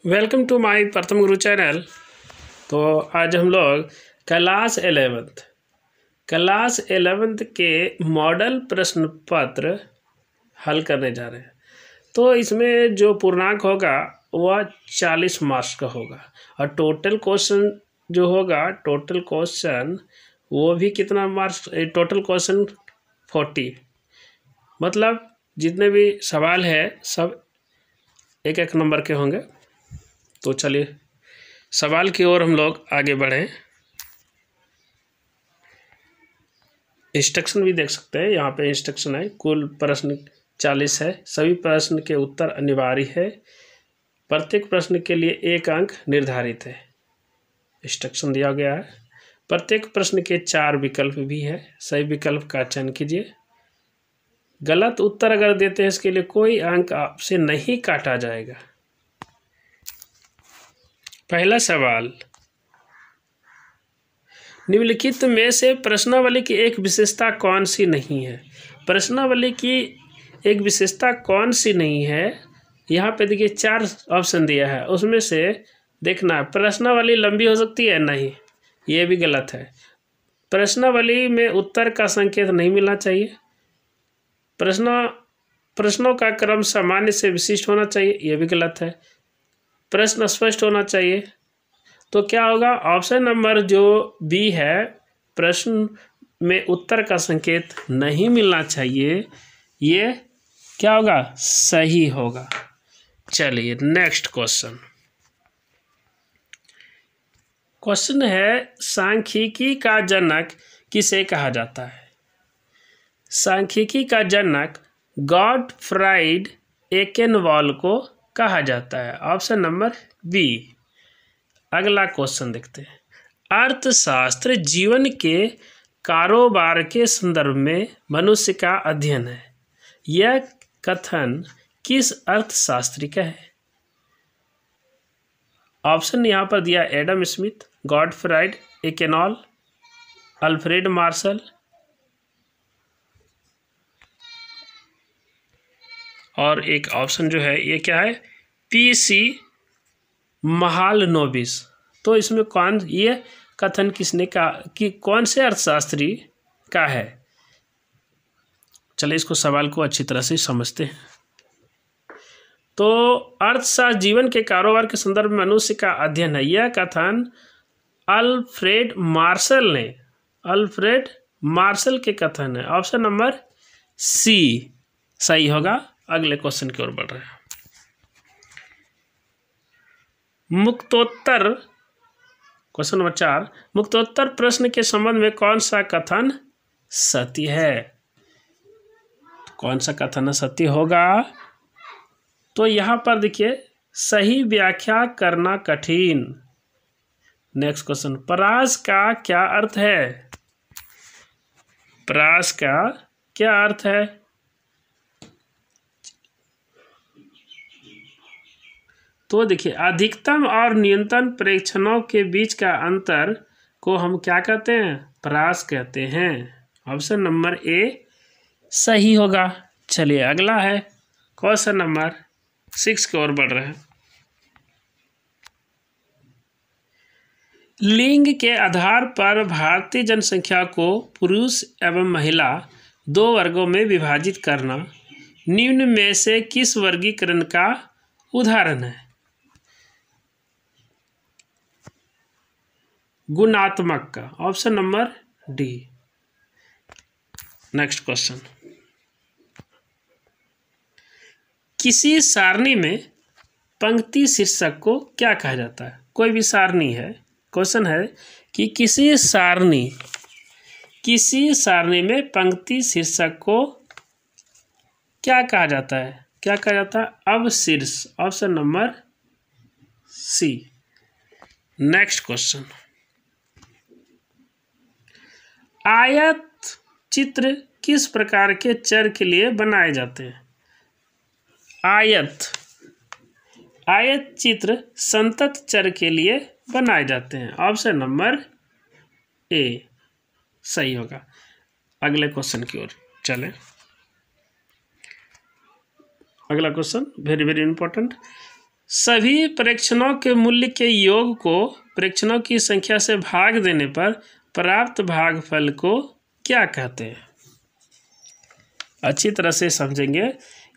Welcome to my प्रथम गुरु channel. तो आज हम लोग क्लास 11th के मॉडल प्रश्न पत्र हल करने जा रहे हैं। तो इसमें जो पूर्णांक होगा वह 40 मार्क्स का होगा और टोटल क्वेश्चन वो भी कितना मार्क्स, टोटल क्वेश्चन 40, मतलब जितने भी सवाल है सब एक एक नंबर के होंगे। तो चलिए सवाल की ओर हम लोग आगे बढ़ें। इंस्ट्रक्शन भी देख सकते हैं, यहाँ पे इंस्ट्रक्शन है। कुल प्रश्न 40 है, सभी प्रश्न के उत्तर अनिवार्य है, प्रत्येक प्रश्न के लिए 1 अंक निर्धारित है। इंस्ट्रक्शन दिया गया है। प्रत्येक प्रश्न के 4 विकल्प भी है, सही विकल्प का चयन कीजिए। गलत उत्तर अगर देते हैं इसके लिए कोई अंक आपसे नहीं काटा जाएगा। पहला सवाल, निम्नलिखित में से प्रश्नावली की एक विशेषता कौन सी नहीं है? प्रश्नावली की एक विशेषता कौन सी नहीं है? यहाँ पे देखिए 4 ऑप्शन दिया है, उसमें से देखना प्रश्नावली लंबी हो सकती है, नहीं, ये भी गलत है। प्रश्नावली में उत्तर का संकेत नहीं मिलना चाहिए। प्रश्नों का क्रम सामान्य से विशिष्ट होना चाहिए, ये भी गलत है। प्रश्न स्पष्ट होना चाहिए। तो क्या होगा? ऑप्शन नंबर जो बी है, प्रश्न में उत्तर का संकेत नहीं मिलना चाहिए, ये क्या होगा? सही होगा। चलिए नेक्स्ट क्वेश्चन है, सांख्यिकी का जनक किसे कहा जाता है? सांख्यिकी का जनक गॉटफ्राइड एकेनवॉल को कहा जाता है, ऑप्शन नंबर बी। अगला क्वेश्चन देखते हैं। अर्थशास्त्र जीवन के कारोबार के संदर्भ में मनुष्य का अध्ययन है। यह कथन किस अर्थशास्त्री का है? ऑप्शन यहाँ पर दिया Adam Smith, Gottfried Achenwall, Alfred Marshall और एक ऑप्शन जो है ये क्या है? पीसी महालनोबिस। तो इसमें ये कथन किसने का कि कौन से अर्थशास्त्री का है? चलिए इसको सवाल को अच्छी तरह से समझते हैं। तो अर्थशास्त्र जीवन के कारोबार के संदर्भ में मनुष्य का अध्ययन है, यह कथन अल्फ्रेड मार्शल के कथन है, ऑप्शन नंबर सी सही होगा। अगले क्वेश्चन की ओर बढ़ रहे हैं। मुक्तोत्तर क्वेश्चन नंबर 4, मुक्तोत्तर प्रश्न के संबंध में कौन सा कथन सत्य है? कौन सा कथन सत्य होगा? तो यहाँ पर देखिए, सही व्याख्या करना कठिन। नेक्स्ट क्वेश्चन, परास का क्या अर्थ है? परास का क्या अर्थ है? तो देखिए, अधिकतम और न्यूनतम प्रेक्षणों के बीच का अंतर को हम क्या कहते हैं? परास कहते हैं, ऑप्शन नंबर ए सही होगा। चलिए अगला है क्वेश्चन नंबर 6 की ओर बढ़ रहे हैं। लिंग के आधार पर भारतीय जनसंख्या को पुरुष एवं महिला 2 वर्गों में विभाजित करना निम्न में से किस वर्गीकरण का उदाहरण है? गुणात्मक का, option number D. Next question, किसी सारणी में पंक्ति शीर्षक को क्या कहा जाता है? कोई भी सारणी है, क्वेश्चन है कि किसी सारणी में पंक्ति शीर्षक को क्या कहा जाता है? क्या कहा जाता है? अवशीर्ष, option number C. Next question, आयत चित्र किस प्रकार के चर के लिए बनाए जाते हैं? आयत चित्र संतत चर के लिए बनाए जाते हैं, ऑप्शन नंबर ए सही होगा। अगले क्वेश्चन की ओर चलें। अगला क्वेश्चन वेरी वेरी इंपॉर्टेंट, सभी प्रेक्षणों के मूल्य के योग को प्रेक्षणों की संख्या से भाग देने पर प्राप्त भागफल को क्या कहते हैं? अच्छी तरह से समझेंगे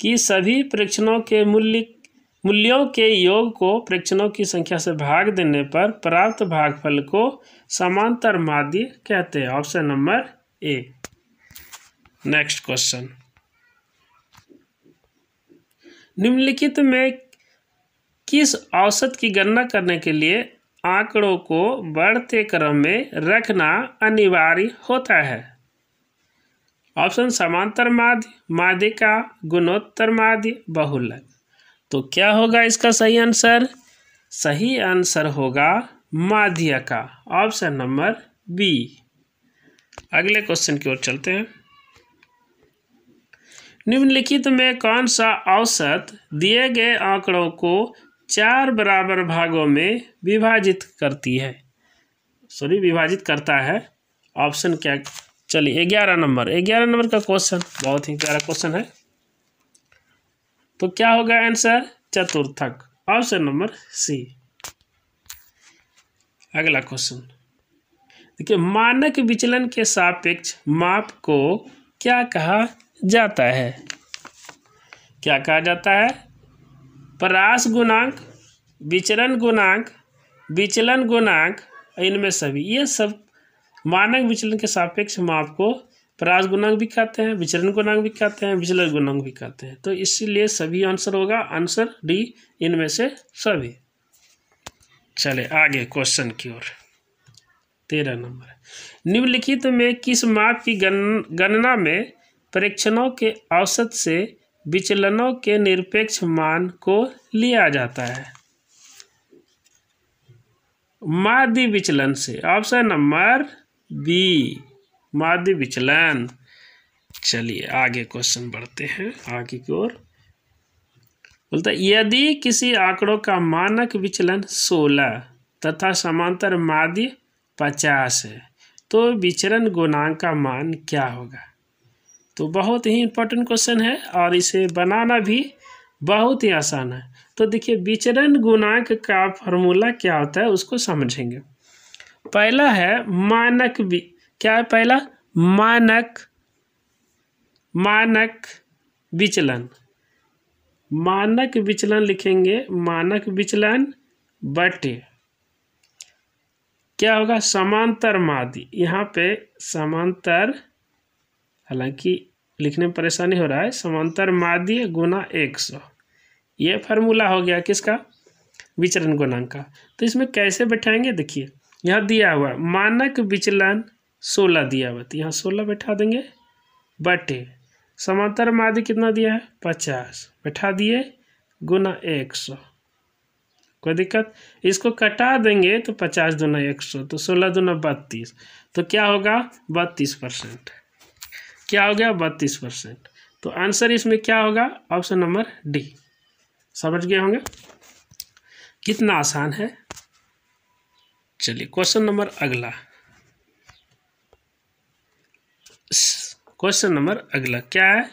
कि सभी प्रेक्षणों के मूल्यों के योग को प्रेक्षणों की संख्या से भाग देने पर प्राप्त भागफल को समांतर माध्य कहते हैं। Option number A. Next question, निम्नलिखित में किस औसत की गणना करने के लिए आंकड़ों को बढ़ते क्रम में रखना अनिवार्य होता है? ऑप्शन समांतर माध्य, माध्यिका, गुणोत्तर माध्य, बहुलक। तो क्या होगा इसका सही आंसर? सही आंसर होगा माध्यिका, ऑप्शन नंबर बी। अगले क्वेश्चन की ओर चलते हैं। निम्नलिखित में कौन सा औसत दिए गए आंकड़ों को 4 बराबर भागों में विभाजित करता है? ऑप्शन क्या? चलिए 11 नंबर का क्वेश्चन बहुत ही प्यारा क्वेश्चन है। तो क्या होगा आंसर? चतुर्थक, ऑप्शन नंबर सी। अगला क्वेश्चन देखिए, मानक विचलन के सापेक्ष माप को क्या कहा जाता है? क्या कहा जाता है? परास गुणांक, विचलन गुणांक, इनमें सभी, ये सब मानक विचलन के सापेक्ष माप को परास गुणांक भी कहते हैं, विचलन गुणांक भी कहते हैं, विचलन गुणांक भी कहते हैं। तो इसीलिए सभी आंसर होगा, आंसर डी, इनमें से सभी। चले आगे क्वेश्चन की ओर। 13 नंबर, निम्नलिखित में किस माप की गणना में प्रेक्षणों के औसत से विचलनों के निरपेक्ष मान को लिया जाता है? माध्य विचलन से, ऑप्शन नंबर बी, माध्य विचलन। चलिए आगे क्वेश्चन बढ़ते हैं आगे की ओर। बोलता है, यदि किसी आंकड़ों का मानक विचलन 16 तथा समांतर माध्य 50 है तो विचरण गुणांक का मान क्या होगा? तो बहुत ही इंपॉर्टेंट क्वेश्चन है और इसे बनाना भी बहुत ही आसान है। तो देखिए, विचरण गुणांक का फॉर्मूला क्या होता है उसको समझेंगे। पहला है मानक, क्या है पहला? मानक विचलन। मानक विचलन लिखेंगे, मानक विचलन बटे क्या होगा? समांतर माध्य। यहाँ पे समांतर, हालांकि लिखने में परेशानी हो रहा है, समांतर माध्य गुना 100, ये फार्मूला हो गया किसका? विचरण गुणांक का। तो इसमें कैसे बैठाएंगे? देखिए, यहाँ दिया हुआ मानक विचलन 16 दिया हुआ, तो यहाँ 16 बैठा देंगे, बटे समांतर माध्य कितना दिया है? 50, बैठा दिए, गुना 100। कोई दिक्कत? इसको कटा देंगे तो 50 दूना 100, तो 16 दूना 32, तो क्या होगा? 32%। क्या हो गया? 32%। तो आंसर इसमें क्या होगा? Option number D. समझ गए होंगे कितना आसान है। चलिए क्वेश्चन नंबर अगला। क्वेश्चन नंबर अगला क्या है?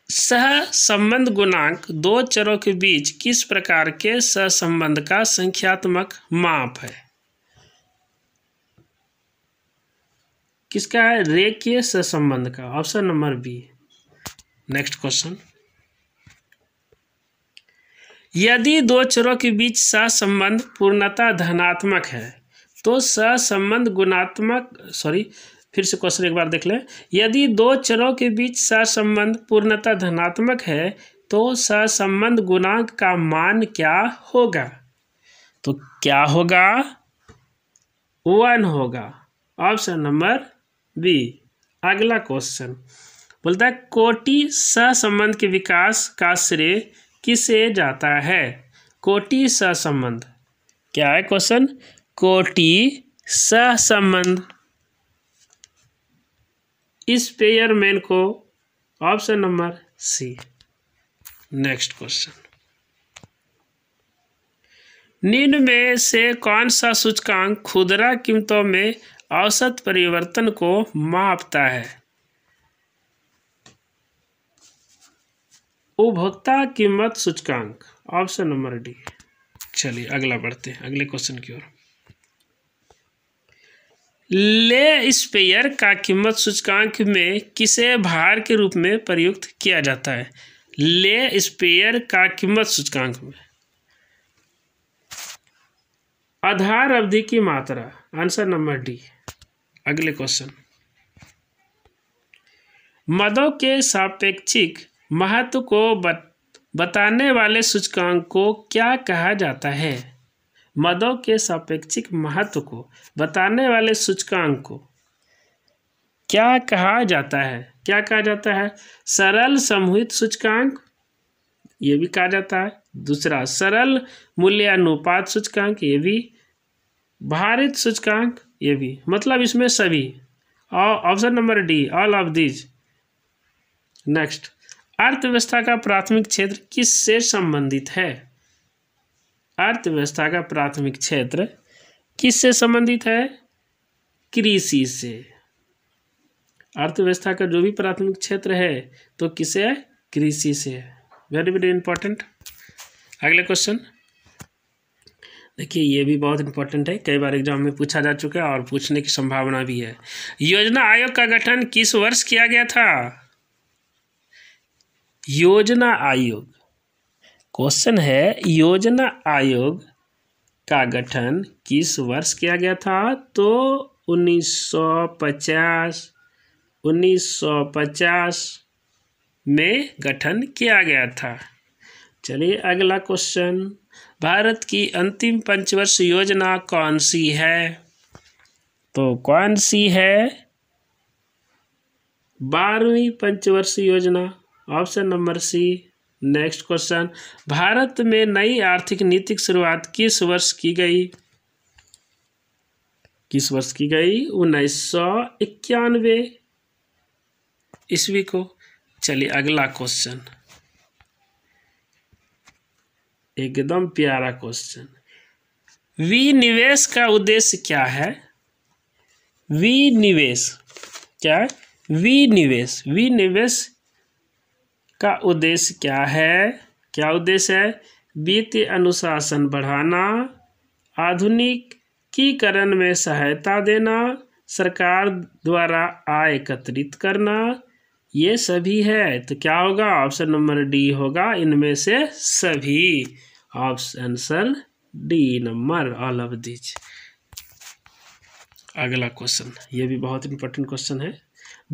सहसंबंध गुणांक दो चरों के बीच किस प्रकार के सहसंबंध का संख्यात्मक माप है? किसका है? रेखीय सहसंबंध का, option number B. Next question, यदि दो चरों के बीच सहसंबंध पूर्णतः धनात्मक है तो सहसंबंध गुणात्मक, फिर से क्वेश्चन एक बार देख लें। यदि दो चरों के बीच सहसंबंध पूर्णतः धनात्मक है तो सहसंबंध गुणांक का मान क्या होगा? तो क्या होगा? 1 होगा, ऑप्शन नंबर बी। अगला क्वेश्चन बोलता है, कोटि सहसंबंध के विकास का श्रेय किसे जाता है? कोटि सहसंबंध क्या है? क्वेश्चन, कोटि सहसंबंध, इस पेयरमैन को, option number C. Next question, निम्न में से कौन सा सूचकांक खुदरा कीमतों में औसत परिवर्तन को मापता है? उपभोक्ता कीमत सूचकांक, ऑप्शन नंबर डी। चलिए अगला बढ़ते हैं अगले क्वेश्चन की ओर। ले स्पेयर का कीमत सूचकांक में किसे भार के रूप में प्रयुक्त किया जाता है? ले स्पेयर का कीमत सूचकांक में आधार अवधि की मात्रा, आंसर नंबर डी। अगले क्वेश्चन, मदों के सापेक्षिक महत्व को बताने वाले सूचकांक को क्या कहा जाता है? मदों के सापेक्षिक महत्व को बताने वाले सूचकांक को क्या कहा जाता है? क्या कहा जाता है? सरल समूहित सूचकांक, ये भी कहा जाता है। दूसरा सरल मूल्यानुपात सूचकांक, ये भी। भारित सूचकांक, ये भी। मतलब इसमें सभी। Option number D, all of these. Next, अर्थव्यवस्था का प्राथमिक क्षेत्र किससे संबंधित है? अर्थव्यवस्था का प्राथमिक क्षेत्र किससे संबंधित है? कृषि से। अर्थव्यवस्था का जो भी प्राथमिक क्षेत्र है तो किसे है? कृषि से है। Very very important. अगले क्वेश्चन देखिए, ये भी बहुत इंपॉर्टेंट है, कई बार एग्जाम में पूछा जा चुका है और पूछने की संभावना भी है। योजना आयोग का गठन किस वर्ष किया गया था? योजना आयोग, क्वेश्चन है योजना आयोग का गठन किस वर्ष किया गया था? तो 1950 में गठन किया गया था। चलिए अगला क्वेश्चन, भारत की अंतिम पंचवर्ष योजना कौन सी है? तो कौन सी है? 12वीं पंचवर्ष योजना, option number C. Next question, भारत में नई आर्थिक नीति की शुरुआत किस वर्ष की गई? किस वर्ष की गई? 1991 ईस्वी को। चलिए अगला क्वेश्चन, एकदम प्यारा क्वेश्चन, विनिवेश का उद्देश्य क्या है? विनिवेश क्या है? विनिवेश का उद्देश्य क्या है? क्या उद्देश्य है? वित्तीय अनुशासन बढ़ाना, आधुनिकीकरण में सहायता देना, सरकार द्वारा आय एकत्रित करना, ये सभी है। तो क्या होगा? ऑप्शन नंबर डी होगा, इनमें से सभी। Answer D number, all of these. अगला क्वेश्चन, ये भी बहुत इंपॉर्टेंट क्वेश्चन है।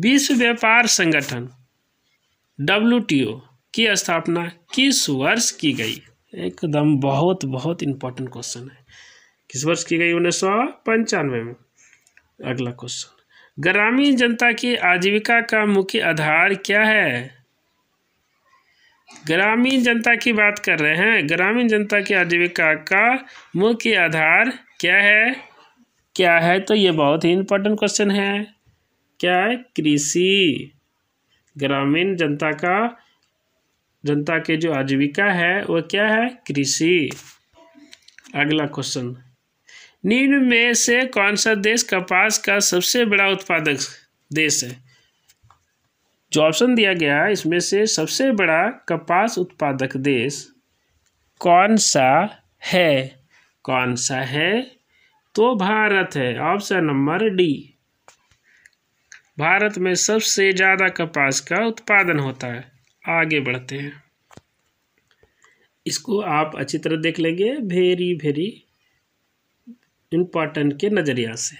विश्व व्यापार संगठन WTO की स्थापना किस वर्ष की गई? एकदम बहुत बहुत इंपॉर्टेंट क्वेश्चन है। किस वर्ष की गई? 1995 में। अगला क्वेश्चन, ग्रामीण जनता की आजीविका का मुख्य आधार क्या है? ग्रामीण जनता की बात कर रहे हैं। ग्रामीण जनता की आजीविका का मुख्य आधार क्या है? क्या है? तो ये बहुत ही इंपॉर्टेंट क्वेश्चन है। क्या है? कृषि। ग्रामीण जनता के जो आजीविका है वो क्या है? कृषि। अगला क्वेश्चन, निम्न में से कौन सा देश कपास का सबसे बड़ा उत्पादक देश है? जो ऑप्शन दिया गया है इसमें से सबसे बड़ा कपास उत्पादक देश कौन सा है? कौन सा है? तो भारत है, ऑप्शन नंबर डी। भारत में सबसे ज़्यादा कपास का उत्पादन होता है। आगे बढ़ते हैं, इसको आप अच्छी तरह देख लेंगे, वेरी वेरी इम्पॉर्टेंट के नज़रिया से।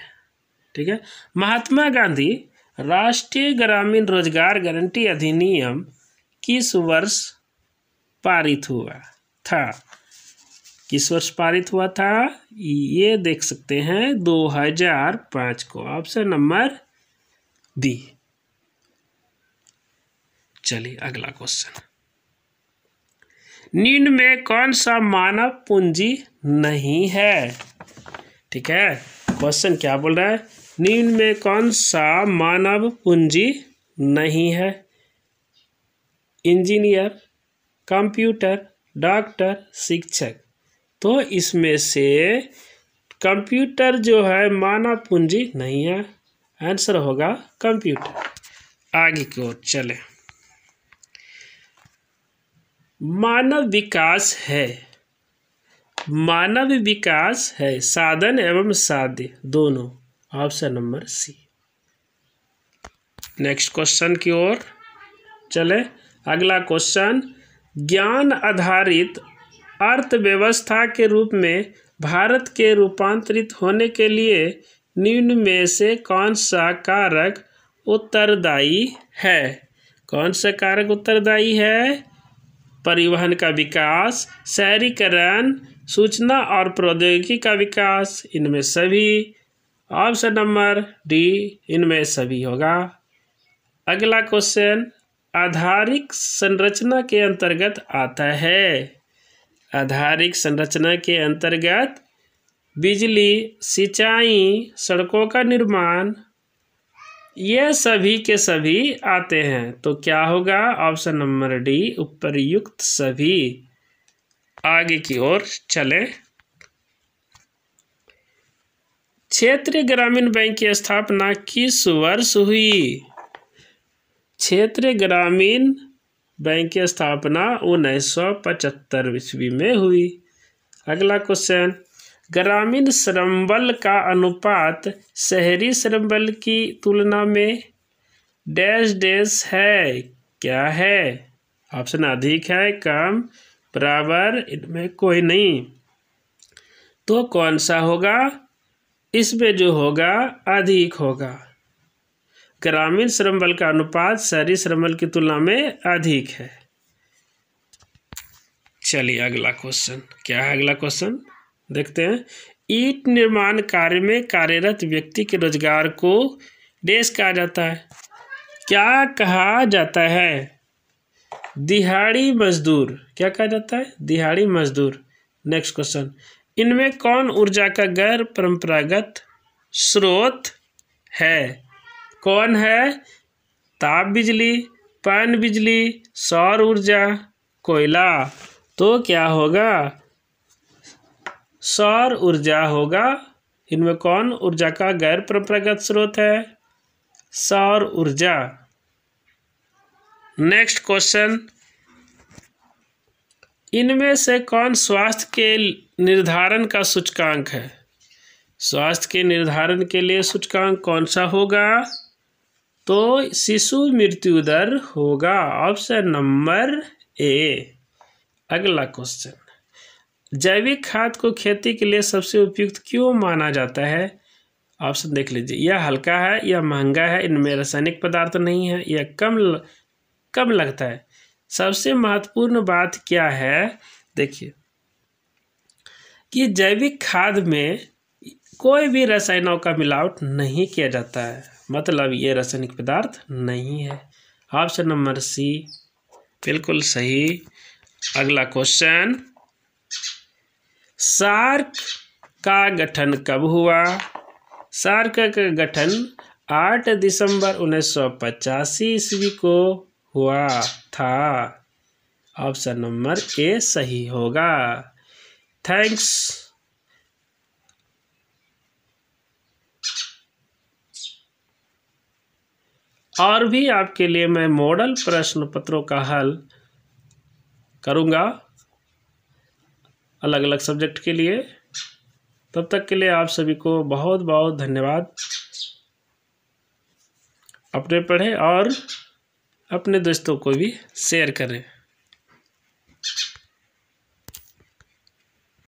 ठीक है, महात्मा गांधी राष्ट्रीय ग्रामीण रोजगार गारंटी अधिनियम किस वर्ष पारित हुआ था? किस वर्ष पारित हुआ था? ये देख सकते हैं 2005 को, ऑप्शन नंबर डी। चलिए अगला क्वेश्चन, निम्न में कौन सा मानव पूंजी नहीं है? ठीक है, क्वेश्चन क्या बोल रहा है? निम्न में कौन सा मानव पूंजी नहीं है? इंजीनियर, कंप्यूटर, डॉक्टर, शिक्षक। तो इसमें से कंप्यूटर जो है मानव पूंजी नहीं है, आंसर होगा कंप्यूटर। आगे की ओर चले, मानव विकास है, मानव विकास है, साधन एवं साध्य दोनों। Option number C. Next question की ओर चले। अगला क्वेश्चन, ज्ञान आधारित अर्थव्यवस्था के रूप में भारत के रूपांतरित होने के लिए निम्न में से कौन सा कारक उत्तरदायी है? कौन सा कारक उत्तरदायी है? परिवहन का विकास, शहरीकरण, सूचना और प्रौद्योगिकी का विकास, इनमें सभी। ऑप्शन नंबर डी, इनमें सभी होगा। अगला क्वेश्चन, आधारिक संरचना के अंतर्गत आता है। आधारिक संरचना के अंतर्गत बिजली, सिंचाई, सड़कों का निर्माण, ये सभी के सभी आते हैं। तो क्या होगा? ऑप्शन नंबर डी, उपर्युक्त सभी। आगे की ओर चले। क्षेत्रीय ग्रामीण बैंक की स्थापना किस वर्ष हुई? क्षेत्रीय ग्रामीण बैंक की स्थापना 1975 ईस्वी में हुई। अगला क्वेश्चन, ग्रामीण श्रम बल का अनुपात शहरी श्रम बल की तुलना में डैश डैश है, क्या है? ऑप्शन अधिक है, कम, बराबर, इनमें कोई नहीं। तो कौन सा होगा? इसमें जो होगा अधिक होगा। ग्रामीण श्रम बल का अनुपात शहरी श्रम बल की तुलना में अधिक है। चलिए अगला क्वेश्चन, क्या है अगला क्वेश्चन देखते हैं। ईंट निर्माण कार्य में कार्यरत व्यक्ति के रोजगार को डैश कहा जाता है, क्या कहा जाता है? दिहाड़ी मजदूर। क्या कहा जाता है? दिहाड़ी मजदूर। नेक्स्ट क्वेश्चन, इनमें कौन ऊर्जा का गैर परंपरागत स्रोत है? कौन है? ताप बिजली, पन बिजली, सौर ऊर्जा, कोयला। तो क्या होगा? सौर ऊर्जा होगा। इनमें कौन ऊर्जा का गैर परंपरागत स्रोत है? सौर ऊर्जा। नेक्स्ट क्वेश्चन, इनमें से कौन स्वास्थ्य के निर्धारण का सूचकांक है? स्वास्थ्य के निर्धारण के लिए सूचकांक कौन सा होगा? तो शिशु मृत्यु दर होगा। Option number A. अगला क्वेश्चन, जैविक खाद को खेती के लिए सबसे उपयुक्त क्यों माना जाता है? ऑप्शन देख लीजिए, यह हल्का है, यह महंगा है, इनमें रासायनिक पदार्थ नहीं है, यह कम लगता है। सबसे महत्वपूर्ण बात क्या है? देखिए कि जैविक खाद में कोई भी रसायनों का मिलावट नहीं किया जाता है, मतलब ये रासायनिक पदार्थ नहीं है। ऑप्शन नंबर सी बिल्कुल सही। अगला क्वेश्चन, सार्क का गठन कब हुआ? सार्क का गठन 8 दिसंबर 1985 ईस्वी को हुआ था। ऑप्शन नंबर ए सही होगा। थैंक्स। और भी आपके लिए मैं मॉडल प्रश्न पत्रों का हल करूँगा अलग अलग सब्जेक्ट के लिए। तब तक के लिए आप सभी को बहुत बहुत धन्यवाद। अपने पढ़ें और अपने दोस्तों को भी शेयर करें।